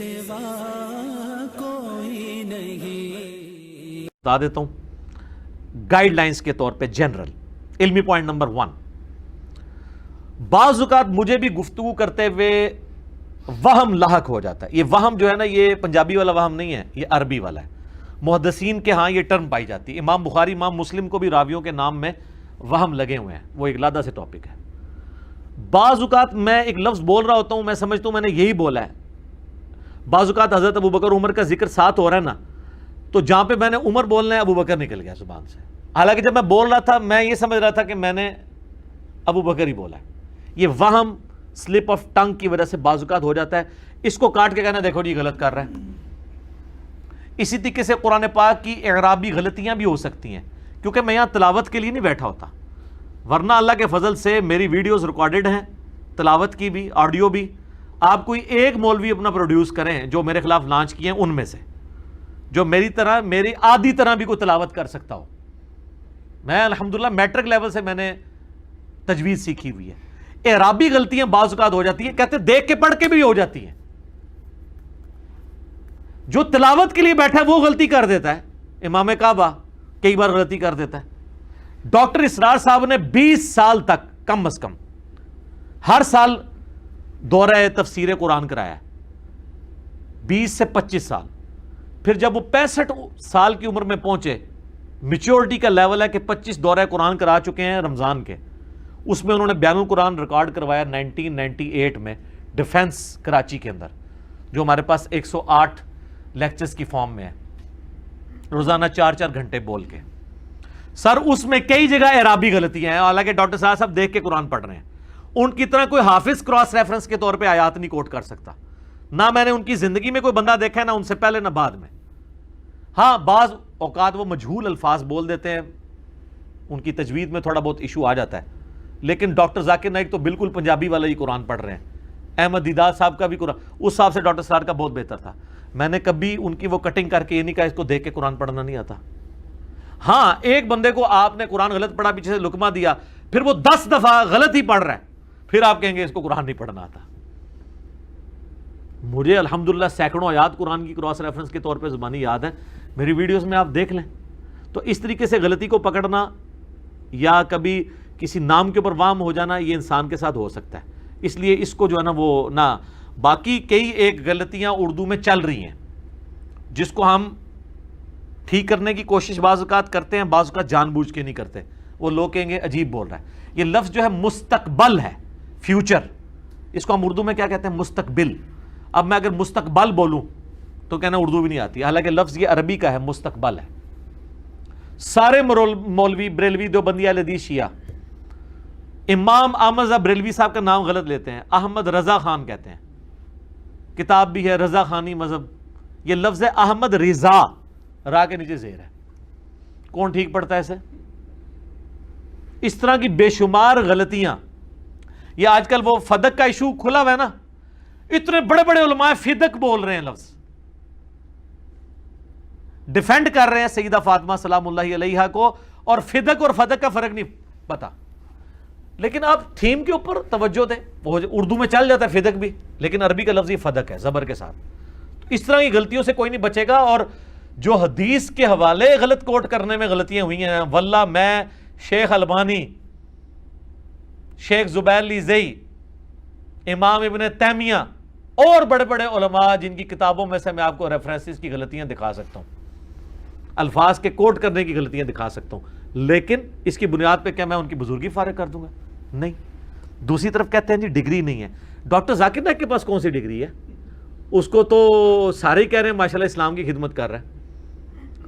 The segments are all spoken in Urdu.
سوا کوئی نہیں. بتا دیتا ہوں گائیڈ لائنز کے طور پہ جنرل علمی پوائنٹ نمبر 1. بعض اوقات مجھے بھی گفتگو کرتے ہوئے وہم لاحق ہو جاتا ہے. یہ وہم جو ہے نا، یہ پنجابی والا وہم نہیں ہے، یہ عربی والا ہے. محدثین کے ہاں یہ ٹرم پائی جاتی ہے. امام بخاری امام مسلم کو بھی راویوں کے نام میں وہم لگے ہوئے ہیں، وہ ایک علیحدہ سے ٹاپک ہے. بعض اوقات میں ایک لفظ بول رہا ہوتا ہوں، میں سمجھتا ہوں میں نے یہی بولا ہے. بعض اوقات حضرت ابو بکر عمر کا ذکر ساتھ ہو رہا ہے نا، تو جہاں پہ میں نے عمر بولنا ہے ابو بکر نکل گیا زبان سے، حالانکہ جب میں بول رہا تھا میں یہ سمجھ رہا تھا کہ میں نے ابو بکر ہی بولا ہے. یہ وہم سلپ آف ٹنگ کی وجہ سے بعض اوقات ہو جاتا ہے. اس کو کاٹ کے کہنا دیکھو جی غلط کر رہا ہے. اسی طریقے سے قرآن پاک کی اعرابی غلطیاں بھی ہو سکتی ہیں، کیونکہ میں یہاں تلاوت کے لیے نہیں بیٹھا ہوتا، ورنہ اللہ کے فضل سے میری ویڈیوز ریکارڈڈ ہیں، تلاوت کی بھی، آڈیو بھی. آپ کوئی ایک مولوی اپنا پروڈیوس کریں جو میرے خلاف لانچ کیے ہیں ان میں سے، جو میری طرح میری آدھی طرح بھی کوئی تلاوت کر سکتا ہو. میں الحمدللہ میٹرک لیول سے میں نے تجوید سیکھی ہوئی ہے. اعرابی غلطیاں بعض اوقات ہو جاتی ہیں، کہتے ہیں دیکھ کے پڑھ کے بھی ہو جاتی ہیں. جو تلاوت کے لیے بیٹھا ہے وہ غلطی کر دیتا ہے. امام کعبہ کئی بار غلطی کر دیتا ہے. ڈاکٹر اسرار صاحب نے 20 سال تک کم از کم ہر سال دورہ تفسیر قرآن کرایا ہے، 20 سے 25 سال. پھر جب وہ 65 سال کی عمر میں پہنچے، میچورٹی کا لیول ہے کہ 25 دورہ قرآن کرا چکے ہیں رمضان کے. اس میں انہوں نے بیان القرآن ریکارڈ کروایا 1998 میں ڈیفنس کراچی کے اندر، جو ہمارے پاس 108 لیکچرز کی فارم میں ہے، روزانہ 4 گھنٹے بول کے. سر اس میں کئی جگہ اعرابی غلطیاں ہیں، حالانکہ ڈاکٹر صاحب دیکھ کے قرآن پڑھ رہے ہیں. ان کی طرح کوئی حافظ کراس ریفرنس کے طور پہ آیات نہیں کوٹ کر سکتا. نہ میں نے ان کی زندگی میں کوئی بندہ دیکھا ہے، نہ ان سے پہلے نہ بعد میں. ہاں بعض اوقات وہ مجہول الفاظ بول دیتے ہیں، ان کی تجوید میں تھوڑا بہت ایشو آ جاتا ہے. لیکن ڈاکٹر ذاکر نائک تو بالکل پنجابی والا ہی قرآن پڑھ رہے ہیں. احمد دیدار صاحب کا بھی قرآن اس صاحب سے ڈاکٹر سرار کا بہت بہتر تھا. میں نے کبھی ان کی وہ کٹنگ کر کے یہ نہیں کہا اس کو دیکھ کے قرآن پڑھنا نہیں آتا. ہاں ایک بندے کو آپ نے قرآن غلط پڑھا، پیچھے سے لقمہ دیا، پھر وہ 10 دفعہ غلط ہی پڑھ رہا ہے، پھر آپ کہیں گے اس کو قرآن نہیں پڑھنا آتا. مجھے الحمدللہ سینکڑوں آیات قرآن کی کراس ریفرنس کے طور پہ زبانی یاد ہے، میری ویڈیوز میں آپ دیکھ لیں. تو اس طریقے سے غلطی کو پکڑنا یا کبھی کسی نام کے اوپر وام ہو جانا، یہ انسان کے ساتھ ہو سکتا ہے. اس لیے اس کو جو ہے نا وہ نہ، باقی کئی ایک غلطیاں اردو میں چل رہی ہیں جس کو ہم ٹھیک کرنے کی کوشش بعض اوقات کرتے ہیں، بعض اوقات جان بوجھ کے نہیں کرتے. وہ لوگ کہیں گے عجیب بول رہا ہے. یہ لفظ جو ہے مستقبل ہے، فیوچر، اس کو ہم اردو میں کیا کہتے ہیں؟ مستقبل. اب میں اگر مستقبل بولوں تو کہنا اردو بھی نہیں آتی، حالانکہ لفظ یہ عربی کا ہے، مستقبل ہے. سارے مولوی بریلوی دیوبندی اہل حدیث شیعہ امام احمد رضا بریلوی صاحب کا نام غلط لیتے ہیں، احمد رضا خان کہتے ہیں. کتاب بھی ہے رضا خانی مذہب. یہ لفظ ہے احمد رضا، را کے نیچے زیر ہے. کون ٹھیک پڑتا ہے اسے؟ اس طرح کی بے شمار غلطیاں. یہ آج کل وہ فدق کا ایشو کھلا ہوا ہے نا، اتنے بڑے بڑے علماء فدق بول رہے ہیں، لفظ ڈیفینڈ کر رہے ہیں سیدہ فاطمہ سلام اللہ علیہا کو، اور فدق اور فدق کا فرق نہیں پتا. لیکن آپ تھیم کے اوپر توجہ دیں. اردو میں چل جاتا ہے فدق بھی، لیکن عربی کا لفظ یہ فدق ہے زبر کے ساتھ. اس طرح کی غلطیوں سے کوئی نہیں بچے گا. اور جو حدیث کے حوالے غلط کوٹ کرنے میں غلطیاں ہوئی ہیں، واللہ میں، شیخ البانی، شیخ زبیر لیزئی، امام ابن تیمیہ اور بڑے بڑے علماء جن کی کتابوں میں سے میں آپ کو ریفرنسز کی غلطیاں دکھا سکتا ہوں، الفاظ کے کوٹ کرنے کی غلطیاں دکھا سکتا ہوں. لیکن اس کی بنیاد پہ کیا میں ان کی بزرگی فارغ کر دوں گا؟ نہیں. دوسری طرف کہتے ہیں جی ڈگری نہیں ہے. ڈاکٹر ذاکر نائک کے پاس کون سی ڈگری ہے؟ اس کو تو سارے ہی کہہ رہے ہیں ماشاءاللہ اسلام کی خدمت کر رہا ہے.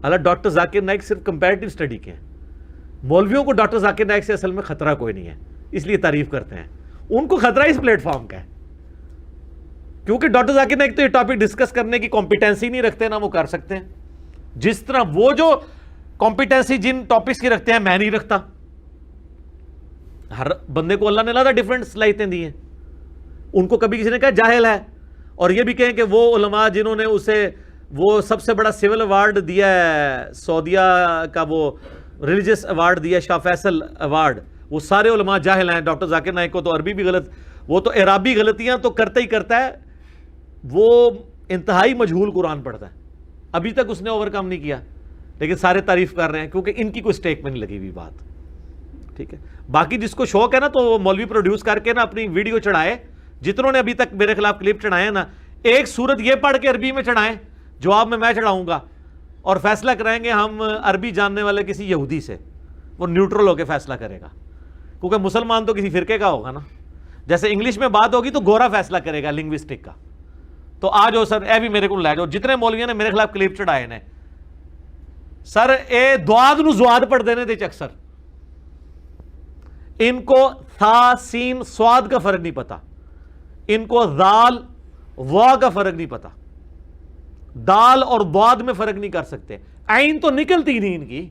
اللہ ڈاکٹر ذاکر نائک صرف کمپیریٹیو اسٹڈی کے ہیں. مولویوں کو ڈاکٹر ذاکر نائک سے اصل میں خطرہ کوئی نہیں ہے، اس لیے تعریف کرتے ہیں. ان کو خطرہ اس پلیٹ فارم کا ہے، کیونکہ ڈاکٹر ذاکر نائک تو یہ ٹاپک ڈسکس کرنے کی کمپیٹنسی نہیں رکھتے، نہ وہ کر سکتے ہیں. جس طرح وہ جو کمپیٹنسی جن ٹاپکس کی رکھتے ہیں میں نہیں رکھتا. ہر بندے کو اللہ نے علیحدہ ڈیفرنٹ صلاحیتیں دی ہیں. ان کو کبھی کسی نے کہا جاہل ہے، اور یہ بھی کہیں کہ وہ علماء جنہوں نے اسے وہ سب سے بڑا سول ایوارڈ دیا ہے سعودیہ کا، وہ ریلیجس ایوارڈ دیا شاہ فیصل ایوارڈ، وہ سارے علماء جاہل ہیں. ڈاکٹر ذاکر نائک کو تو عربی بھی غلط، وہ تو اعرابی غلطیاں تو کرتا ہی کرتا ہے. وہ انتہائی مجہول قرآن پڑھتا ہے, ابھی تک اس نے اوور کم نہیں کیا, لیکن سارے تعریف کر رہے ہیں کیونکہ ان کی کوئی سٹیک میں نہیں لگی ہوئی بات, ٹھیک ہے. باقی جس کو شوق ہے نا تو وہ مولوی پروڈیوس کر کے نا اپنی ویڈیو چڑھائے, جتنوں نے ابھی تک میرے خلاف کلپ چڑھائے ہیں نا, ایک صورت یہ پڑھ کے عربی میں چڑھائیں, جواب میں چڑھاؤں گا, اور فیصلہ کرائیں گے ہم عربی جاننے والے کسی یہودی سے, وہ نیوٹرل ہو کے فیصلہ کرے گا, کیونکہ مسلمان تو کسی فرقے کا ہوگا نا. جیسے انگلش میں بات ہوگی تو گورا فیصلہ کرے گا لنگوسٹک کا. تو آ جاؤ سر, اے بھی میرے کو لے جاؤ, جتنے مولویوں نے میرے خلاف کلپ چڑھائے نے, سر اے دواد نو زواد پڑھ دینے دے اکثر, ان کو تھا سین سواد کا فرق نہیں پتا, ان کو ذال وا کا فرق نہیں پتا, دال اور ضاد میں فرق نہیں کر سکتے, عین تو نکلتی نہیں ان کی,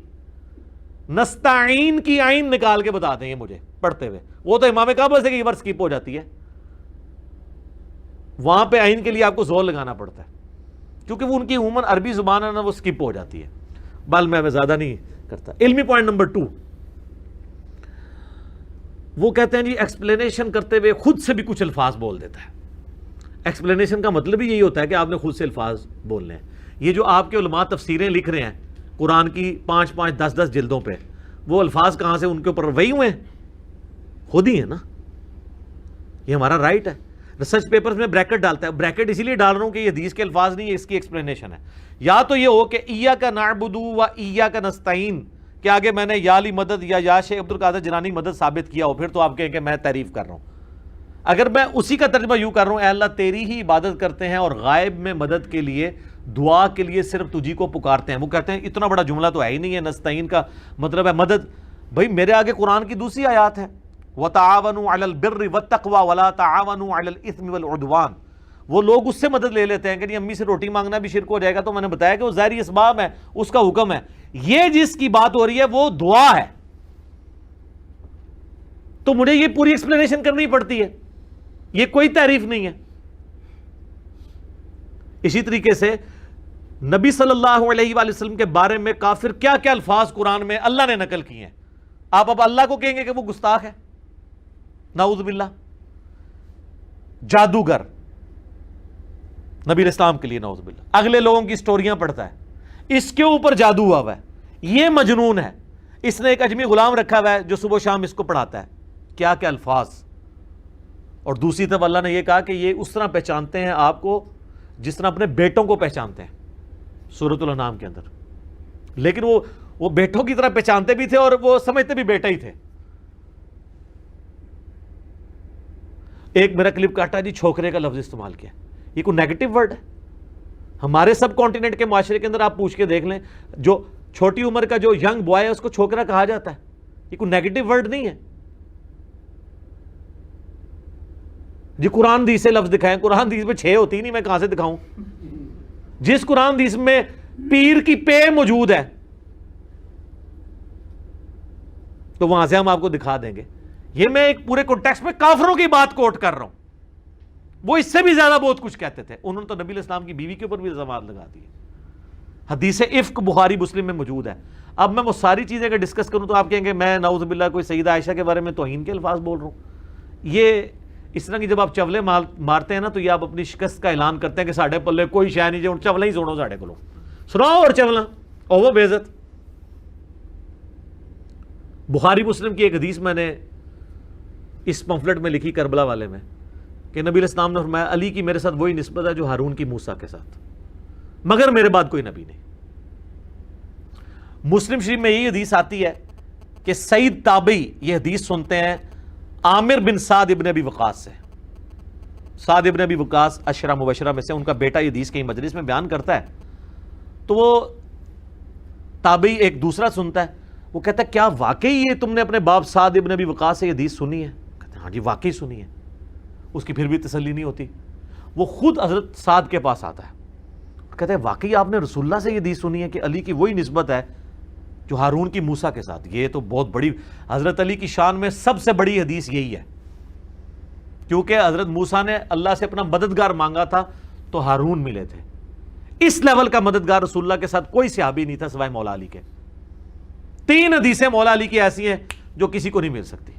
نستعین کی عین نکال کے بتا دیں مجھے پڑھتے ہوئے, وہ تو امام کعبہ سے کئی بار سکپ ہو جاتی ہے, وہاں پہ عین کے لیے آپ کو زور لگانا پڑتا ہے, کیونکہ وہ ان کی عموماً عربی زبان ہے نا, وہ سکپ ہو جاتی ہے. بل میں زیادہ نہیں کرتا. علمی پوائنٹ نمبر 2, وہ کہتے ہیں جی ایکسپلینیشن کرتے ہوئے خود سے بھی کچھ الفاظ بول دیتا ہے. ایکسپلینیشن کا مطلب ہی یہی ہوتا ہے کہ آپ نے خود سے الفاظ بولنے ہیں. یہ جو آپ کے علماء تفسیریں لکھ رہے ہیں قرآن کی 5-5 10-10 جلدوں پہ, وہ الفاظ کہاں سے ان کے اوپر وہی ہوئے ہیں؟ خود ہی ہے نا, یہ ہمارا رائٹ ہے. ریسرچ پیپرز میں بریکٹ ڈالتا ہے, بریکٹ اسی لیے ڈال رہا ہوں کہ یہ حدیث کے الفاظ نہیں, یہ اس کی ایکسپلینیشن ہے. یا تو یہ ہو کہ ایاک نعبد و ایاک نستعین کہ آگے میں نے یا علی مدد یا شیخ عبد القادر جیلانی مدد ثابت کیا ہو, پھر تو آپ کہیں کہ میں تعریف کر رہا ہوں. اگر میں اسی کا ترجمہ یوں کر رہا ہوں, اے اللہ تیری ہی عبادت کرتے ہیں اور غائب میں مدد کے لیے دعا کے لیے صرف تجھی کو پکارتے ہیں. وہ کہتے ہیں اتنا بڑا جملہ تو ہے ہی نہیں ہے, نستعین کا مطلب ہے مدد. بھائی میرے آگے قرآن کی دوسری آیات ہے, وَتَعَاوَنُوا عَلَى الْبِرِّ وَالتَّقْوَى وَلَا تَعَاوَنُوا عَلَى الْإِثْمِ وَالْعُدْوَانِ. وہ لوگ اس سے مدد لے لیتے ہیں کہ امی سے روٹی مانگنا بھی شرک ہو جائے گا, تو میں نے بتایا کہ وہ ظاہری اسباب ہے, اس کا حکم ہے. یہ جس کی بات ہو رہی ہے وہ دعا ہے, تو مجھے یہ پوری ایکسپلینیشن کرنی پڑتی ہے, یہ کوئی تعریف نہیں ہے. اسی طریقے سے نبی صلی اللہ علیہ وآلہ وسلم کے بارے میں کافر کیا کیا الفاظ قرآن میں اللہ نے نقل کیے ہیں. آپ اب اللہ کو کہیں گے کہ وہ گستاخ ہے, نعوذ باللہ. جادوگر نبی علیہ السلام کے لیے نعوذ باللہ, اگلے لوگوں کی سٹوریاں پڑھتا ہے, اس کے اوپر جادو ہوا ہوا ہے, یہ مجنون ہے, اس نے ایک اجمی غلام رکھا ہوا ہے جو صبح و شام اس کو پڑھاتا ہے. کیا کیا الفاظ. اور دوسری طرف اللہ نے یہ کہا کہ یہ اس طرح پہچانتے ہیں آپ کو جس طرح اپنے بیٹوں کو پہچانتے ہیں سورۃ الانعام کے اندر, لیکن وہ بیٹوں کی طرح پہچانتے بھی تھے اور وہ سمجھتے بھی بیٹا ہی تھے. ایک میرا کلپ کاٹا جی, چھوکرے کا لفظ استعمال کیا, یہ کوئی نیگیٹو ورڈ ہے؟ ہمارے سب کانٹیننٹ کے معاشرے کے اندر آپ پوچھ کے دیکھ لیں, جو چھوٹی عمر کا جو ینگ بوائے ہے اس کو چھوکرا کہا جاتا ہے, یہ کوئی نیگیٹو ورڈ نہیں ہے جی. قرآن حدیث سے لفظ دکھائیں, قرآن حدیث میں 6 ہوتی نہیں, میں کہاں سے دکھاؤں؟ جس قرآن حدیث میں پیر کی پے موجود ہے تو وہاں سے ہم آپ کو دکھا دیں گے. یہ میں ایک پورے کانٹیکسٹ میں کافروں کی بات کوٹ کر رہا ہوں, وہ اس سے بھی زیادہ بہت کچھ کہتے تھے. انہوں نے تو نبی علیہ السلام کی بیوی کے اوپر بھی الزامات لگا دیے. حدیث افک بخاری مسلم میں موجود ہے. اب میں وہ ساری چیزیں اگر ڈسکس کروں تو آپ کہیں گے میں نعوذ باللہ کوئی سیدہ عائشہ کے بارے میں توہین کے الفاظ بول رہا ہوں. یہ اس طرح کی جب آپ چولے مارتے ہیں نا تو یہ آپ اپنی شکست کا اعلان کرتے ہیں کہ ساڑھے پلے کوئی شے نہیں, جو چولہ ہی سنو ساڑھے کو سناؤ اور چولہ اور وہ بے عزت. بخاری مسلم کی ایک حدیث میں نے اس پمفلٹ میں لکھی کربلا والے میں کہ نبی علیہ السلام نے فرمایا علی کی میرے ساتھ وہی نسبت ہے جو ہارون کی موسیٰ کے ساتھ, مگر میرے بعد کوئی نبی نہیں. مسلم شریف میں یہی حدیث آتی ہے کہ سعید تابعی یہ حدیث سنتے ہیں عامر بن سعد ابن ابی وقاص سے. سعد ابن ابی وقاص عشرہ مبشرہ میں سے, ان کا بیٹا یہ حدیث کہیں مجلس میں بیان کرتا ہے تو وہ تابعی ایک دوسرا سنتا ہے, وہ کہتا ہے کیا واقعی یہ تم نے اپنے باپ سعد ابن ابی وقاص سے یہ حدیث سنی ہے؟ کہتے ہیں ہاں جی واقعی سنی ہے. اس کی پھر بھی تسلی نہیں ہوتی, وہ خود حضرت سعد کے پاس آتا ہے, کہتے ہیں واقعی آپ نے رسول اللہ سے یہ حدیث سنی ہے کہ علی کی وہی نسبت ہے جو ہارون کی موسیٰ کے ساتھ؟ یہ تو بہت بڑی, حضرت علی کی شان میں سب سے بڑی حدیث یہی ہے, کیونکہ حضرت موسیٰ نے اللہ سے اپنا مددگار مانگا تھا تو ہارون ملے تھے. اس لیول کا مددگار رسول اللہ کے ساتھ کوئی صحابی نہیں تھا سوائے مولا علی کے. 3 حدیثیں مولا علی کی ایسی ہیں جو کسی کو نہیں مل سکتی.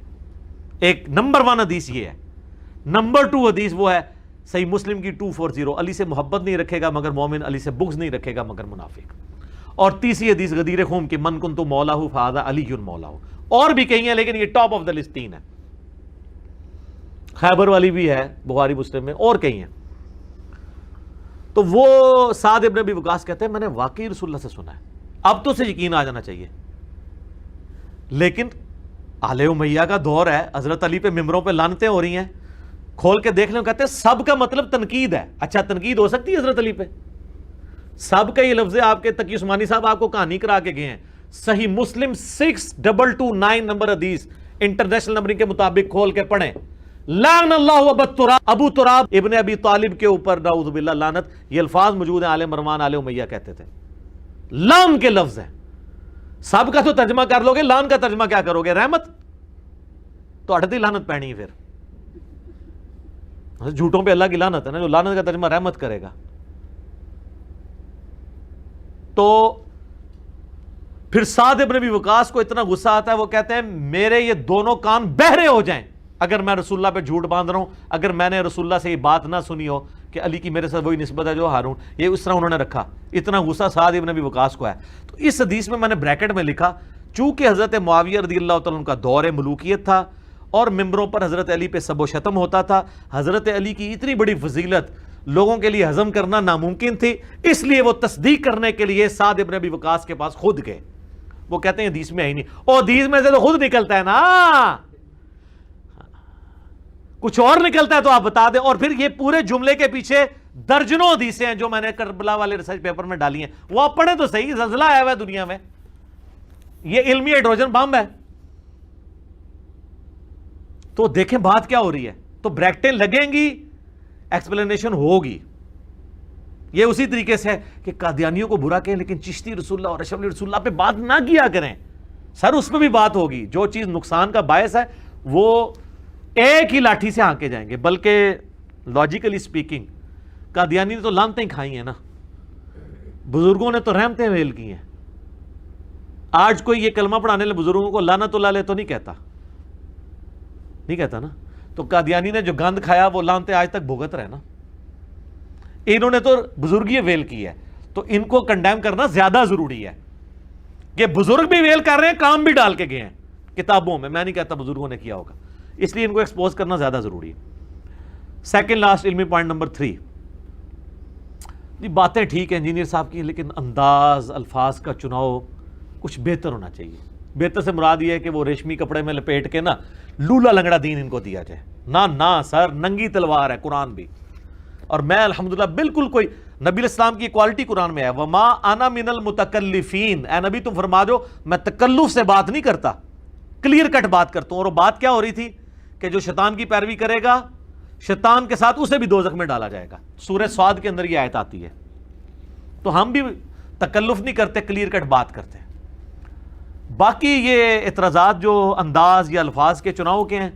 ایک نمبر 1 حدیث یہ ہے. نمبر 2 حدیث وہ ہے صحیح مسلم کی 240 علی سے محبت نہیں رکھے گا مگر مومن، علی سے بغض نہیں رکھے گا مگر منافق. اور تیسری حدیث غدیر خم کی من کنت مولا فہذا علی مولا. اور بھی کئی ہیں لیکن یہ ٹاپ آف دا لسٹ 3 ہے. خیبر والی بھی ہے بخاری مسلم میں، اور کئی ہیں. تو وہ سعد ابن ابی وقاص کہتے ہیں میں نے واقعی رسول اللہ سے سنا ہے. اب تو اسے یقین آ جانا چاہیے. لیکن آل امیہ کا دور ہے، حضرت علی پہ ممبروں پہ لعنتیں ہو رہی ہیں، کھول کے دیکھ لیں. کہتے ہیں سب کا مطلب تنقید ہے. اچھا تنقید ہو سکتی ہے حضرت علی پہ؟ سب کا یہ لفظ ہے. آپ کے تقی عثمانی صاحب آپ کو کہانی کرا کے گئے ہیں. صحیح مسلم 6229 نمبر حدیث انٹرنیشنل نمبرنگ کے مطابق کھول کے پڑھیں. لعن اللہ ابو تراب ابن ابی طالب کے اوپر نعوذ باللہ لعنت. یہ الفاظ موجود ہیں. آل مروان آل امیہ کہتے تھے. لعن کے لفظ ہیں. سب کا تو ترجمہ کر لو گے، لعن کا ترجمہ کیا کرو گے؟ رحمت. تو اٹھتی لعنت پہنی ہے. پھر جھوٹوں پہ اللہ کی لعنت ہے نا. جو لعنت کا ترجمہ رحمت کرے گا. تو پھر سعد ابن ابی وقاص کو اتنا غصہ آتا ہے، وہ کہتے ہیں میرے یہ دونوں کان بہرے ہو جائیں اگر میں رسول اللہ پہ جھوٹ باندھ رہا ہوں، اگر میں نے رسول اللہ سے یہ بات نہ سنی ہو کہ علی کی میرے ساتھ وہی نسبت ہے جو ہارون. یہ اس طرح انہوں نے رکھا. اتنا غصہ سعد ابن ابی وقاص کو ہے. تو اس حدیث میں نے بریکٹ میں لکھا چونکہ حضرت معاویہ رضی اللہ تعالیٰ عنہ کا دور ملوکیت تھا اور ممبروں پر حضرت علی پہ سب و شتم ہوتا تھا. حضرت علی کی اتنی بڑی فضیلت لوگوں کے لیے ہضم کرنا ناممکن تھی، اس لیے وہ تصدیق کرنے کے لیے سعد ابن ابی وقاص کے پاس خود گئے. وہ کہتے ہیں حدیث میں ہے ہی نہیں. اور حدیث میں سے تو خود نکلتا ہے نا، کچھ اور نکلتا ہے تو آپ بتا دیں. اور پھر یہ پورے جملے کے پیچھے درجنوں حدیثیں ہیں جو میں نے کربلا والے ریسرچ پیپر میں ڈالی ہیں. وہ آپ پڑھیں تو صحیح. زلزلہ آیا ہوا ہے دنیا میں، یہ علمی ہائیڈروجن بم ہے. تو دیکھیں بات کیا ہو رہی ہے. تو بریکٹیں لگیں گی، ایکسپلینیشن ہوگی. یہ اسی طریقے سے ہے کہ قادیانیوں کو برا کہیں لیکن چشتی رسول اللہ اور اشرف رسول اللہ پہ بات نہ کیا کریں. سر اس پہ بھی بات ہوگی. جو چیز نقصان کا باعث ہے وہ ایک ہی لاٹھی سے ہانکے جائیں گے. بلکہ لاجیکلی سپیکنگ قادیانی نے تو لعنتیں کھائی ہیں نا، بزرگوں نے تو رحمتیں ویل کی ہیں. آج کوئی یہ کلمہ پڑھانے لے بزرگوں کو لعنت اللہ علیہ تو نہیں کہتا نا. تو قادیانی نے جو گند کھایا وہ لعنتیں آج تک بھگت رہے نا. انہوں نے تو بزرگی ویل کی ہے. تو ان کو کنڈیم کرنا زیادہ ضروری ہے کہ بزرگ بھی ویل کر رہے ہیں، کام بھی ڈال کے گئے ہیں کتابوں میں. میں نہیں کہتا بزرگوں نے کیا ہوگا، اس لیے ان کو ایکسپوز کرنا زیادہ ضروری ہے. سیکنڈ لاسٹ علمی پوائنٹ نمبر 3. باتیں ٹھیک ہیں انجینئر صاحب کی، لیکن انداز الفاظ کا چناؤ کچھ بہتر ہونا چاہیے. بہتر سے مراد یہ ہے کہ وہ ریشمی کپڑے میں لپیٹ کے نا لولا لنگڑا دین ان کو دیا جائے. نہ سر، ننگی تلوار ہے قرآن بھی. اور میں الحمدللہ بالکل کوئی نبی الاسلام کی کوالٹی قرآن میں ہے. وما انا من المتکلفین. اے نبی تم فرما دو میں تکلف سے بات نہیں کرتا، کلیئر کٹ بات کرتا ہوں. اور وہ بات کیا ہو رہی تھی کہ جو شیطان کی پیروی کرے گا شیطان کے ساتھ اسے بھی دوزخ میں ڈالا جائے گا. سورہ صاد کے اندر یہ آیت آتی ہے. تو ہم بھی تکلف نہیں کرتے، کلیئر کٹ بات کرتے ہیں. باقی یہ اعتراضات جو انداز یا الفاظ کے چناؤ کے ہیں،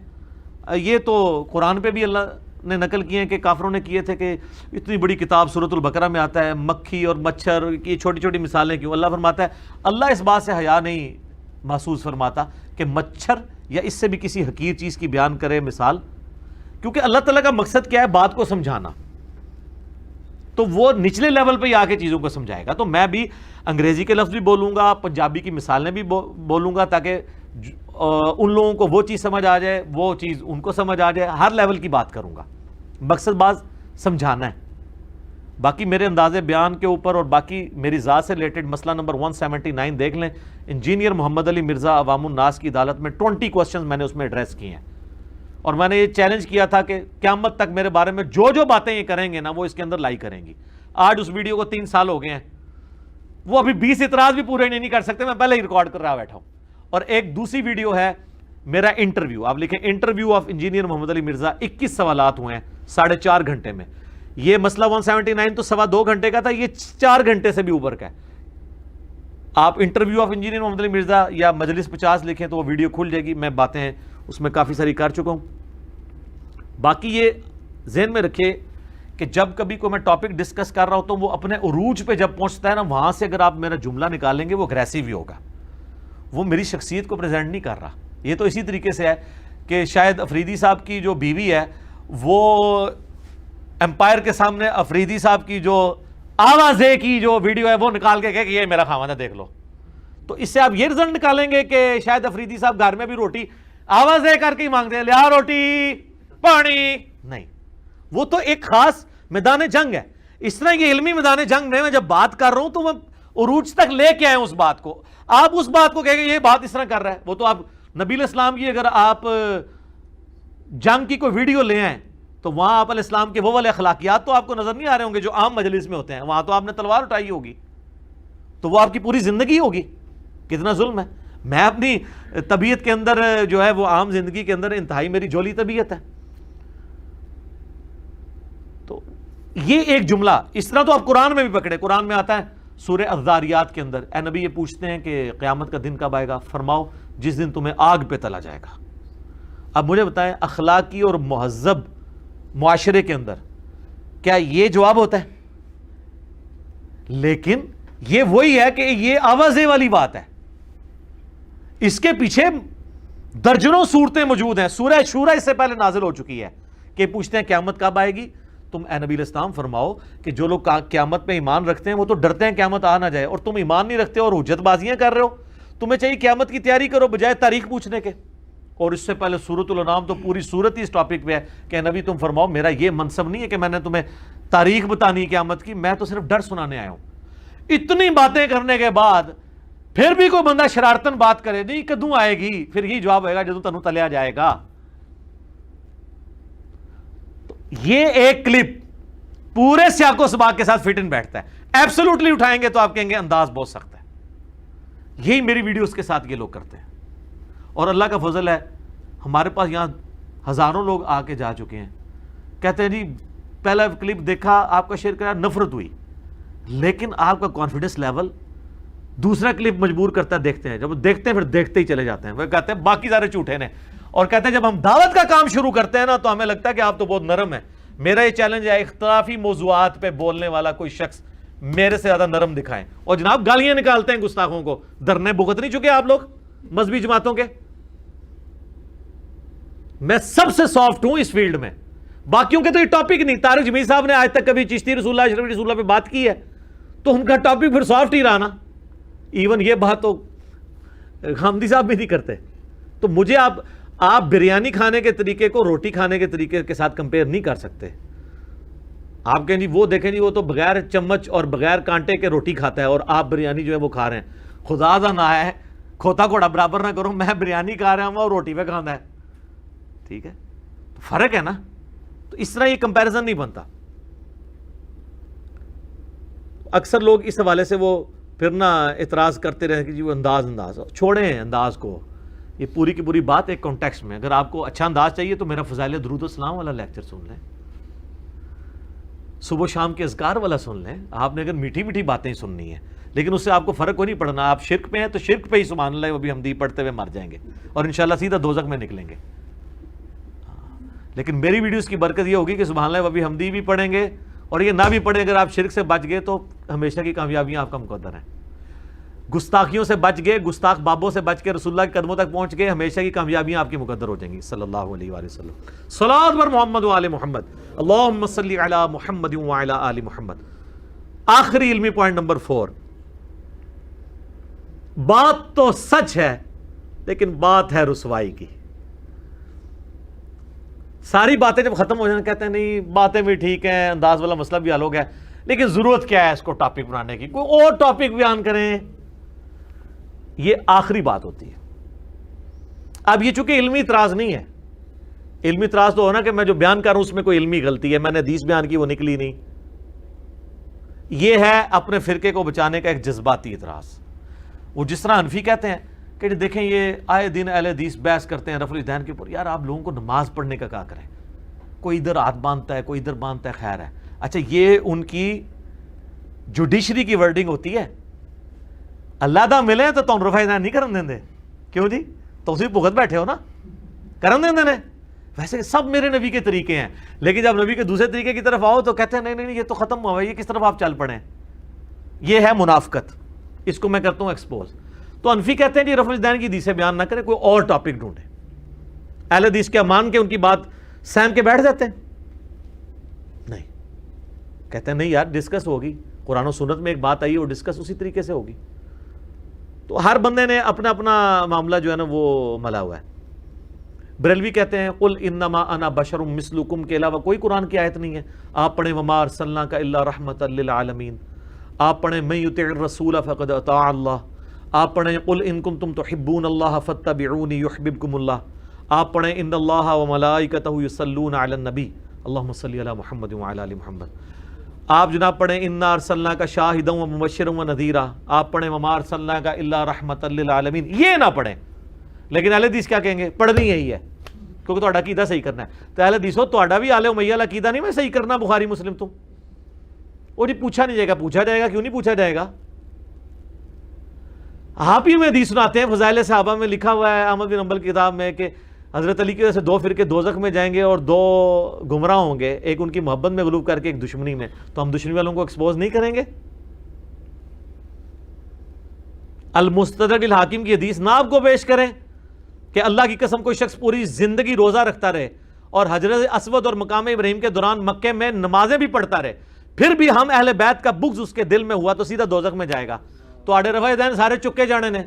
یہ تو قرآن پہ بھی اللہ نے نقل کیے ہیں کہ کافروں نے کیے تھے کہ اتنی بڑی کتاب سورۃ البقرہ میں آتا ہے مکھی اور مچھر کی چھوٹی چھوٹی مثالیں کیوں. اللہ فرماتا ہے اللہ اس بات سے حیا نہیں محسوس فرماتا کہ مچھر یا اس سے بھی کسی حقیر چیز کی بیان کرے مثال، کیونکہ اللہ تعالیٰ کا مقصد کیا ہے؟ بات کو سمجھانا. تو وہ نچلے لیول پہ آ کے چیزوں کو سمجھائے گا. تو میں بھی انگریزی کے لفظ بھی بولوں گا، پنجابی کی مثالیں بھی بولوں گا تاکہ ان لوگوں کو وہ چیز سمجھ آ جائے، وہ چیز ان کو سمجھ آ جائے. ہر لیول کی بات کروں گا. مقصد باز سمجھانا ہے. باقی میرے انداز بیان کے اوپر اور باقی میری ذات سے ریلیٹڈ مسئلہ نمبر 179 دیکھ لیں. انجینئر محمد علی مرزا عوام الناس کی عدالت میں 20 کوسچنز میں نے اس میں ایڈریس کیے ہیں. اور میں نے یہ چیلنج کیا تھا کہ قیامت تک میرے بارے میں جو باتیں یہ کریں گے نا وہ اس کے اندر لائی کریں گی. آج اس ویڈیو کو 3 سال ہو گئے ہیں، وہ ابھی 20 اعتراض بھی پورے نہیں کر سکتے. میں پہلے ہی ریکارڈ کر رہا بیٹھا ہوں. اور ایک دوسری ویڈیو ہے میرا انٹرویو، آپ لکھیں انٹرویو آف انجینئر محمد علی مرزا. 21 سوالات ہوئے ہیں 4.5 گھنٹے میں. یہ مسئلہ 179 تو 2.25 گھنٹے کا تھا، یہ 4 گھنٹے سے بھی اوپر کا ہے. آپ انٹرویو آف انجینئر محمد علی مرزا یا مجلس 50 لکھیں تو وہ ویڈیو کھل جائے گی. میں باتیں اس میں کافی ساری کر چکا ہوں. باقی یہ ذہن میں رکھے کہ جب کبھی کوئی میں ٹاپک ڈسکس کر رہا ہوں تو وہ اپنے عروج پہ جب پہنچتا ہے نا، وہاں سے اگر آپ میرا جملہ نکالیں گے وہ اگریسو ہی ہوگا، وہ میری شخصیت کو پریزنٹ نہیں کر رہا. یہ تو اسی طریقے سے ہے کہ شاید افریدی صاحب کی جو بیوی ہے وہ امپائر کے سامنے افریدی صاحب کی جو آوازے کی جو ویڈیو ہے وہ نکال کے کہے کہ یہ میرا خاوند ہے دیکھ لو، تو اس سے آپ یہ رزلٹ نکالیں گے کہ شاید افریدی صاحب گھر میں بھی روٹی آوازے کر کے ہی مانگتے ہیں، لیا روٹی پانی، نہیں، وہ تو ایک خاص میدان جنگ ہے. اس طرح یہ علمی میدان جنگ میں جب بات کر رہا ہوں تو میں عروج تک لے کے آئے اس بات کو. آپ اس بات کو کہیں گے یہ بات اس طرح کر رہا ہے، وہ تو آپ نبی علیہ السلام کی اگر آپ جنگ کی کوئی ویڈیو لے آئیں تو وہاں آپ علیہ السلام کے وہ والے اخلاقیات تو آپ کو نظر نہیں آ رہے ہوں گے جو عام مجلس میں ہوتے ہیں. وہاں تو آپ نے تلوار اٹھائی ہوگی، تو وہ آپ کی پوری زندگی ہوگی. کتنا ظلم ہے. میں اپنی طبیعت کے اندر جو ہے وہ عام زندگی کے اندر انتہائی میری جولی طبیعت ہے. تو یہ ایک جملہ اس طرح تو آپ قرآن میں بھی پکڑے. قرآن میں آتا ہے سورہ الذاریات کے اندر، اے نبی یہ پوچھتے ہیں کہ قیامت کا دن کب آئے گا، فرماؤ جس دن تمہیں آگ پہ تلا جائے گا. اب مجھے بتائیں اخلاقی اور مہذب معاشرے کے اندر کیا یہ جواب ہوتا ہے؟ لیکن یہ وہی ہے کہ یہ آوازے والی بات ہے. اس کے پیچھے درجنوں صورتیں موجود ہیں. سورہ شورا اس سے پہلے نازل ہو چکی ہے کہ پوچھتے ہیں قیامت کب آئے گی. تم اے نبی علیہ السلام فرماؤ کہ جو لوگ قیامت میں ایمان رکھتے ہیں وہ تو ڈرتے ہیں قیامت آ نہ جائے، اور تم ایمان نہیں رکھتے اور حجت بازیاں کر رہے ہو. تمہیں چاہیے قیامت کی تیاری کرو بجائے تاریخ پوچھنے کے. اور اس سے پہلے سورۃ الانعام تو پوری سورت ہی اس ٹاپک پہ ہے کہ نبی تم فرماؤ میرا یہ منصب نہیں ہے کہ میں نے تمہیں تاریخ بتانی قیامت کی، میں تو صرف ڈر سنانے آیا ہوں. اتنی باتیں کرنے کے بعد پھر بھی کوئی بندہ شرارتن بات کرے نہیں کدوں آئے گی، پھر یہی جواب ہوئے گا جدوں تنوں تلیا جائے گا. تو یہ ایک کلپ پورے سیاق و سباق کے ساتھ فٹ ان بیٹھتا ہے. ایبسولوٹلی اٹھائیں گے تو آپ کہیں گے انداز بہت سخت ہے. یہی میری ویڈیوز کے ساتھ یہ لوگ کرتے ہیں. اور اللہ کا فضل ہے ہمارے پاس یہاں ہزاروں لوگ آ کے جا چکے ہیں. کہتے ہیں جی پہلا کلپ دیکھا آپ کا شیئر کرا نفرت ہوئی، لیکن آپ کا کانفیڈنس لیول دوسرا کلپ مجبور کرتا ہے دیکھتے ہیں. جب دیکھتے ہیں پھر دیکھتے ہی چلے جاتے ہیں. وہ کہتے ہیں باقی سارے جھوٹے نے. اور کہتے ہیں جب ہم دعوت کا کام شروع کرتے ہیں نا تو ہمیں لگتا ہے کہ آپ تو بہت نرم ہیں. میرا یہ چیلنج ہے اختلافی موضوعات پہ بولنے والا کوئی شخص میرے سے زیادہ نرم دکھائیں. اور جناب گالیاں نکالتے ہیں گستاخوں کو. درنے بھگت نہیں چکے آپ لوگ مذہبی جماعتوں کے؟ میں سب سے سافٹ ہوں اس فیلڈ میں. باقیوں کے تو یہ ٹاپک نہیں. طارق جمیل صاحب نے آج تک کبھی چشتی رسول اللہ شرف رسول اللہ پہ بات کی ہے تو ان کا ٹاپک پھر سافٹ ہی رہا نا. ایون یہ بات تو حمدی صاحب بھی نہیں کرتے. تو مجھے آپ بریانی کھانے کے طریقے کو روٹی کھانے کے طریقے کے ساتھ کمپیئر نہیں کر سکتے. آپ کہیں جی وہ دیکھیں جی وہ تو بغیر چمچ اور بغیر کانٹے کے روٹی کھاتا ہے اور آپ بریانی جو ہے وہ کھا رہے ہیں. خدا دا نہ ہے کھوتا گھوڑا برابر نہ کرو. میں بریانی کھا رہا ہوں اور روٹی پہ کھانا ہے. ٹھیک ہے تو فرق ہے نا. تو اس طرح یہ کمپیریزن نہیں بنتا. اکثر لوگ اس حوالے سے وہ پھر نہ اعتراض کرتے رہے کہ جی وہ انداز چھوڑیں انداز کو. یہ پوری کی پوری بات ایک کانٹیکسٹ میں. اگر آپ کو اچھا انداز چاہیے تو میرا فضائل درود و سلام والا لیکچر سن لیں, صبح شام کے اذکار والا سن لیں. آپ نے اگر میٹھی میٹھی باتیں سننی ہیں لیکن اس سے آپ کو فرق کو نہیں پڑنا. آپ شرک پہ ہیں تو شرک پہ ہی سبحان اللہ وہ بھی حمدی پڑھتے ہوئے مر جائیں گے اور انشاءاللہ سیدھا دوزخ میں نکلیں گے. لیکن میری ویڈیوز کی برکت یہ ہوگی کہ سبحان اللہ وہ بھی حمدی بھی پڑھیں گے اور یہ نہ بھی پڑھیں. اگر آپ شرک سے بچ گئے تو ہمیشہ کی کامیابیاں آپ کا مقدر ہیں. گستاخیوں سے بچ گئے, گستاخ بابوں سے بچ کے رسول اللہ کے قدموں تک پہنچ گئے, ہمیشہ کی کامیابیاں آپ کی مقدر ہو جائیں گی. صلی اللہ علیہ وآلہ وسلم. صلاۃ بر محمد و آل محمد. اللہم صلی علی محمد و علی آل محمد. آخری علمی پوائنٹ نمبر 4. بات تو سچ ہے لیکن بات ہے رسوائی کی. ساری باتیں جب ختم ہو جائیں کہتے ہیں نہیں باتیں بھی ٹھیک ہیں, انداز والا مسئلہ بھی حل ہو گیا, لیکن ضرورت کیا ہے اس کو ٹاپک بنانے کی, کوئی اور ٹاپک بیان کریں. یہ آخری بات ہوتی ہے. اب یہ چونکہ علمی اعتراض نہیں ہے, علمی اعتراض تو ہونا کہ میں جو بیان کر رہا ہوں اس میں کوئی علمی غلطی ہے, میں نے حدیث بیان کی وہ نکلی نہیں. یہ ہے اپنے فرقے کو بچانے کا ایک جذباتی اعتراض. وہ جس طرح حنفی کہتے ہیں کہ دیکھیں یہ آئے دن اہل حدیث بحث کرتے ہیں رفع الیدین کے اوپر. یار آپ لوگوں کو نماز پڑھنے کا کیا کریں, کوئی ادھر ہاتھ باندھتا ہے کوئی ادھر باندھتا ہے, خیر ہے. اچھا یہ ان کی جوڈیشری کی ورڈنگ ہوتی ہے, اللہ دا ملے تو تم رفع الیدین نہیں کرن دیں دے. کیوں جی تسی بھگت بیٹھے ہو نا, کرن دیں دے. ویسے سب میرے نبی کے طریقے ہیں, لیکن جب نبی کے دوسرے طریقے کی طرف آؤ تو کہتے ہیں نہیں یہ تو ختم ہوا, یہ کس طرف آپ چل پڑے. یہ ہے منافقت, اس کو میں کرتا ہوں ایکسپوز. تو انفی کہتے ہیں کہ رفع الیدین کی حدیثیں بیان نہ کریں, کوئی اور ٹاپک ڈھونڈیں. اہل حدیث کیا مان کے ان کی بات سہم کے بیٹھ جاتے ہیں؟ نہیں. کہتے ہیں نہیں یار ڈسکس ہوگی, قرآن و سنت میں ایک بات آئی ہے وہ ڈسکس اسی طریقے سے ہوگی. تو ہر بندے نے اپنا اپنا معاملہ جو ہے نا وہ ملا ہوا ہے. بریلوی کہتے ہیں قل انما انا بشر مثلکم کے علاوہ کوئی قرآن کی آیت نہیں ہے. آپ پڑھیں وما ارسلناک الا رحمۃ للعالمین, آپ پڑھیں من یطع الرسول فقد اطاع اللہ, آپ پڑھیں قل ان کنتم تحبون اللہ فاتبعونی یحببکم اللہ, آپ پڑھیں ان اللہ وملائکتہ یصلون علی النبی اللہم صلی علی محمد وعلی آل محمد, آپ جناب پڑھیں انا ارسلناک شاہدا ومبشرا ونذیرا, آپ پڑھیں وما ارسلناک الا رحمۃ للعالمین. یہ نہ پڑھیں, لیکن اہل حدیث کیا کہیں گے, پڑھنی یہی ہے کیونکہ تہاڈا عقیدہ صحیح کرنا ہے. تو اہل حدیث ہو تہاڈا بھی آل امیہ والا عقیدہ نہیں میں صحیح کرنا بخاری مسلم تو وہ جی پوچھا نہیں جائے گا. پوچھا جائے گا, کیوں نہیں پوچھا جائے گا؟ آپ ہی میں حدیث سناتے ہیں, فضائل صحابہ میں لکھا ہوا ہے احمد بن حنبل کی کتاب میں کہ حضرت علی کی وجہ سے 2 فرقے دوزخ میں جائیں گے اور 2 گمراہ ہوں گے, ایک ان کی محبت میں غلوب کر کے ایک دشمنی میں. تو ہم دشمنی والوں کو ایکسپوز نہیں کریں گے؟ المستدرک الحاکم کی حدیث نہ آپ کو پیش کریں کہ اللہ کی قسم کوئی شخص پوری زندگی روزہ رکھتا رہے اور حجر اسود اور مقام ابراہیم کے دوران مکے میں نمازیں بھی پڑھتا رہے, پھر بھی ہم اہل بیت کا بغض اس کے دل میں ہوا تو سیدھا دوزخ میں جائے گا. تو آڑے رفع دین سارے چکے جانے نے,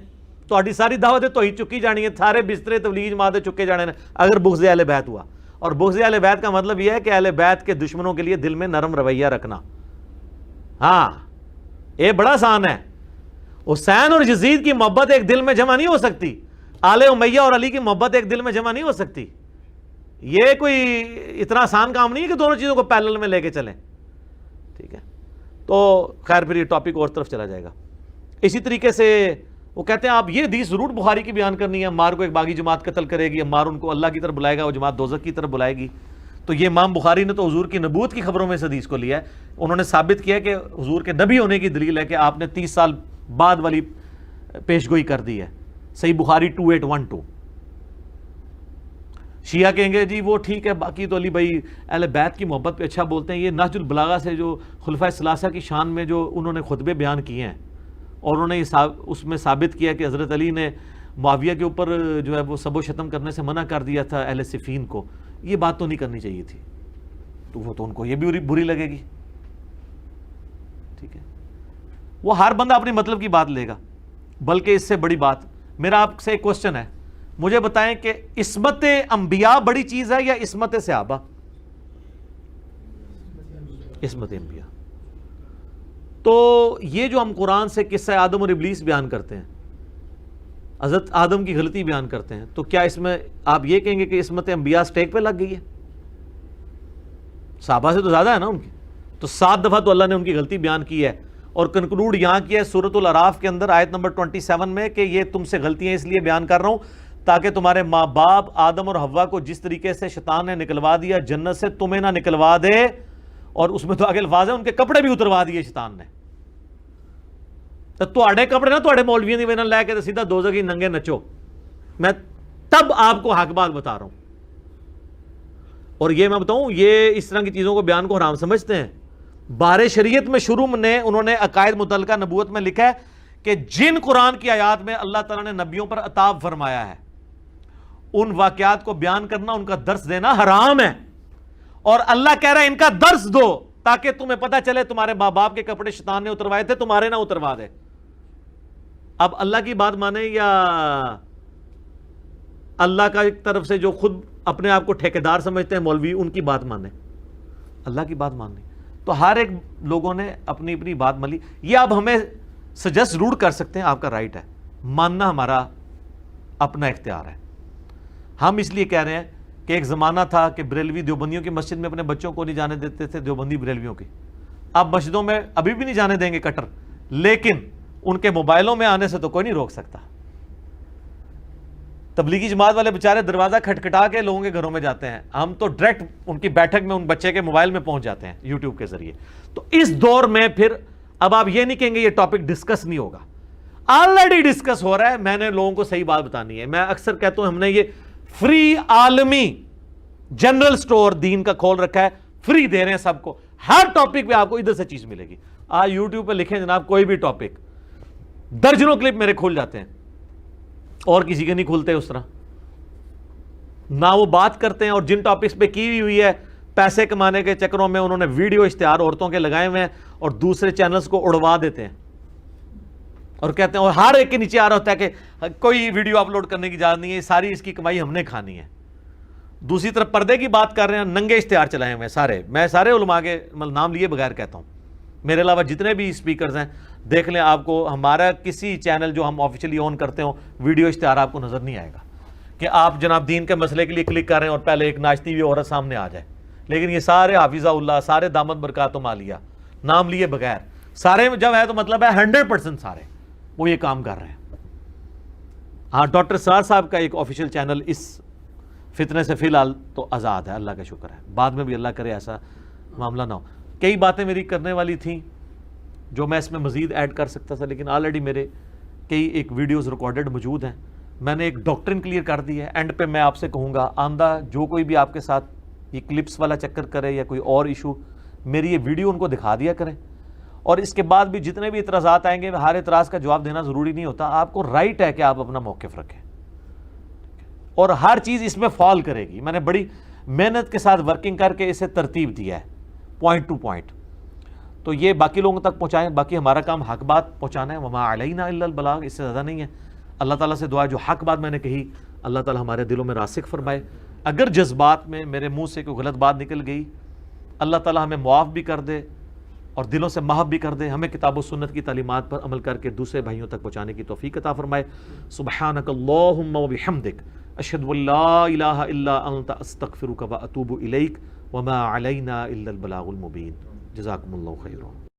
تو آڑی ساری دعوت تو ہی چکی جانی ہے, سارے بسترے تبلیغ جماعتیں چکے جانے نے اگر بغض اہل بیت ہوا. اور بغض اہل بیت کا مطلب یہ ہے کہ اہل بیت کے دشمنوں کے لیے دل میں نرم رویہ رکھنا. ہاں یہ بڑا آسان ہے. حسین اور یزید کی محبت ایک دل میں جمع نہیں ہو سکتی, آل امیہ اور علی کی محبت ایک دل میں جمع نہیں ہو سکتی. یہ کوئی اتنا آسان کام نہیں ہے کہ دونوں چیزوں کو پیرلل میں لے کے چلیں. ٹھیک ہے, تو خیر پھر یہ ٹاپک اور طرف چلا جائے گا. اسی طریقے سے وہ کہتے ہیں آپ یہ حدیث ضرور بخاری کی بیان کرنی ہے, عمار کو ایک باغی جماعت قتل کرے گی, عمار ان کو اللہ کی طرف بلائے گا, وہ جماعت دوزخ کی طرف بلائے گی. تو یہ امام بخاری نے تو حضور کی نبوت کی خبروں میں اس حدیث کو لیا ہے. انہوں نے ثابت کیا کہ حضور کے نبی ہونے کی دلیل ہے کہ آپ نے 30 سال بعد والی پیشگوئی کر دی ہے. صحیح بخاری 2812. شیعہ کہیں گے جی وہ ٹھیک ہے, باقی تو علی بھائی اہل بیت کی محبت پہ اچھا بولتے ہیں. یہ نہج البلاغہ سے جو خلفائے ثلاثہ کی شان میں جو انہوں نے خطبے بیان کیے ہیں اور انہوں نے اس میں ثابت کیا کہ حضرت علی نے معاویہ کے اوپر جو ہے وہ سب و شتم کرنے سے منع کر دیا تھا اہل صفین کو, یہ بات تو نہیں کرنی چاہیے تھی. تو وہ تو ان کو یہ بھی بری لگے گی. ٹھیک ہے, وہ ہر بندہ اپنی مطلب کی بات لے گا. بلکہ اس سے بڑی بات, میرا آپ سے ایک کوسچن ہے, مجھے بتائیں کہ عصمت انبیاء بڑی چیز ہے یا عصمت صحابہ؟ عصمت انبیاء. تو یہ جو ہم قرآن سے قصہ آدم اور ابلیس بیان کرتے ہیں, حضرت آدم کی غلطی بیان کرتے ہیں, تو کیا اس میں آپ یہ کہیں گے کہ عصمت انبیاء سٹیک پہ لگ گئی ہے؟ صحابہ سے تو زیادہ ہے نا ان کی. تو 7 دفعہ تو اللہ نے ان کی غلطی بیان کی ہے اور کنکلوڈ یہاں کیا ہے سورۃ الاعراف کے اندر آیت نمبر 27 میں کہ یہ تم سے غلطیاں اس لیے بیان کر رہا ہوں تاکہ تمہارے ماں باپ آدم اور حوا کو جس طریقے سے شیطان نے نکلوا دیا جنت سے, تمہیں نہ نکلوا دے. اور اس میں تو آگے الفاظ ہیں ان کے کپڑے بھی اتروا دیے شیطان نے. تو تواڈے کپڑے نہ تواڈے مولویوں دی وجہ لے کے سیدھا دوزخ ہی ننگے نچو. میں تب آپ کو حق بات بتا رہا ہوں. اور یہ میں بتاؤں, یہ اس طرح کی چیزوں کو بیان کو حرام سمجھتے ہیں. بار شریعت میں شروع میں انہوں نے عقائد متعلقہ نبوت میں لکھا ہے کہ جن قرآن کی آیات میں اللہ تعالیٰ نے نبیوں پر عطاب فرمایا ہے ان واقعات کو بیان کرنا, ان کا درس دینا حرام ہے. اور اللہ کہہ رہا ہے ان کا درس دو تاکہ تمہیں پتہ چلے تمہارے ماں باپ کے کپڑے شیطان نے اتروائے تھے, تمہارے نہ اتروا دے. اب اللہ کی بات مانے یا اللہ کا ایک طرف سے جو خود اپنے آپ کو ٹھیکیدار سمجھتے ہیں مولوی, ان کی بات مانے, اللہ کی بات ماننی. تو ہر ایک لوگوں نے اپنی اپنی بات مان لی. یہ آپ ہمیں سجیسٹ ضرور کر سکتے ہیں, آپ کا رائٹ ہے, ماننا ہمارا اپنا اختیار ہے. ہم اس لیے کہہ رہے ہیں کہ ایک زمانہ تھا کہ بریلوی دیوبندیوں کی مسجد میں اپنے بچوں کو نہیں جانے دیتے تھے, دیوبندی بریلویوں کی. اب مسجدوں میں ابھی بھی نہیں جانے دیں گے کٹر, لیکن ان کے موبائلوں میں آنے سے تو کوئی نہیں روک سکتا. تبلیغی جماعت والے بیچارے دروازہ کھٹکھٹا کے لوگوں کے گھروں میں جاتے ہیں, ہم تو ڈائریکٹ ان کی بیٹھک میں ان بچے کے موبائل میں پہنچ جاتے ہیں یوٹیوب کے ذریعے. تو اس دور میں پھر اب آپ یہ نہیں کہیں گے یہ ٹاپک ڈسکس نہیں ہوگا, آلریڈی ڈسکس ہو رہا ہے. میں نے لوگوں کو صحیح بات بتانی ہے. میں اکثر کہتا ہوں ہم نے یہ فری عالمی جنرل سٹور دین کا کھول رکھا ہے, فری دے رہے ہیں سب کو, ہر ٹاپک پہ آپ کو ادھر سے چیز ملے گی. آج یوٹیوب پہ لکھیں جناب کوئی بھی ٹاپک, درجنوں کلپ میرے کھل جاتے ہیں اور کسی کے نہیں کھلتے اس طرح. نہ وہ بات کرتے ہیں, اور جن ٹاپکس پہ کی ہوئی ہے پیسے کمانے کے چکروں میں انہوں نے ویڈیو اشتہار عورتوں کے لگائے ہوئے ہیں اور دوسرے چینلز کو اڑوا دیتے ہیں اور کہتے ہیں، اور ہر ایک کے نیچے آ رہا ہوتا ہے کہ کوئی ویڈیو اپلوڈ کرنے کی اجازت نہیں ہے، ساری اس کی کمائی ہم نے کھانی ہے۔ دوسری طرف پردے کی بات کر رہے ہیں، ننگے اشتہار چلائے ہوئے ہیں سارے، میں سارے علماء کے نام لیے بغیر کہتا ہوں، میرے علاوہ جتنے بھی اسپیکرز ہیں دیکھ لیں، آپ کو ہمارا کسی چینل جو ہم آفیشلی آن کرتے ہوں ویڈیو اشتہار آپ کو نظر نہیں آئے گا کہ آپ جناب دین کے مسئلے کے لیے کلک کر رہے ہیں اور پہلے ایک ناچتی ہوئی عورت سامنے آ جائے، لیکن یہ سارے حافظہ اللہ، سارے دامت برکاتہم عالیہ نام لیے بغیر سارے جب ہے تو مطلب ہے 100% سارے وہ یہ کام کر رہے ہیں۔ ہاں ڈاکٹر اسرار صاحب کا ایک آفیشیل چینل اس فتنے سے فی الحال تو آزاد ہے، اللہ کا شکر ہے، بعد میں بھی اللہ کرے ایسا معاملہ نہ ہو۔ کئی باتیں میری کرنے والی تھیں جو میں اس میں مزید ایڈ کر سکتا تھا، لیکن آلریڈی میرے کئی ایک ویڈیوز ریکارڈڈ موجود ہیں، میں نے ایک ڈاکٹرن کلیئر کر دی ہے۔ اینڈ پہ میں آپ سے کہوں گا آندہ جو کوئی بھی آپ کے ساتھ یہ کلپس والا چکر کرے یا کوئی اور ایشو، میری یہ ویڈیو ان کو دکھا دیا کریں، اور اس کے بعد بھی جتنے بھی اعتراضات آئیں گے ہر اعتراض کا جواب دینا ضروری نہیں ہوتا، آپ کو رائٹ ہے کہ آپ اپنا موقف رکھیں، اور ہر چیز اس میں فال کرے گی۔ میں نے بڑی محنت کے ساتھ ورکنگ کر کے اسے ترتیب دیا ہے پوائنٹ ٹو پوائنٹ، تو یہ باقی لوگوں تک پہنچائیں، باقی ہمارا کام حق بات پہنچانا ہے، وما علینا الا البلاغ، اس سے زیادہ نہیں ہے۔ اللہ تعالیٰ سے دعا جو حق بات میں نے کہی اللہ تعالیٰ ہمارے دلوں میں راسخ فرمائے، اگر جذبات میں میرے منہ سے کوئی غلط بات نکل گئی اللہ تعالیٰ ہمیں معاف بھی کر دے اور دلوں سے محب بھی کر دے، ہمیں کتاب و سنت کی تعلیمات پر عمل کر کے دوسرے بھائیوں تک پہنچانے کی توفیق عطا فرمائے۔ سبحانک اللہم و بحمدک، اشہد ان لا الہ الا انت، استغفرک و اتوب الیک، وما علینا الا البلاغ المبین۔ جزاکم اللہ خیرا۔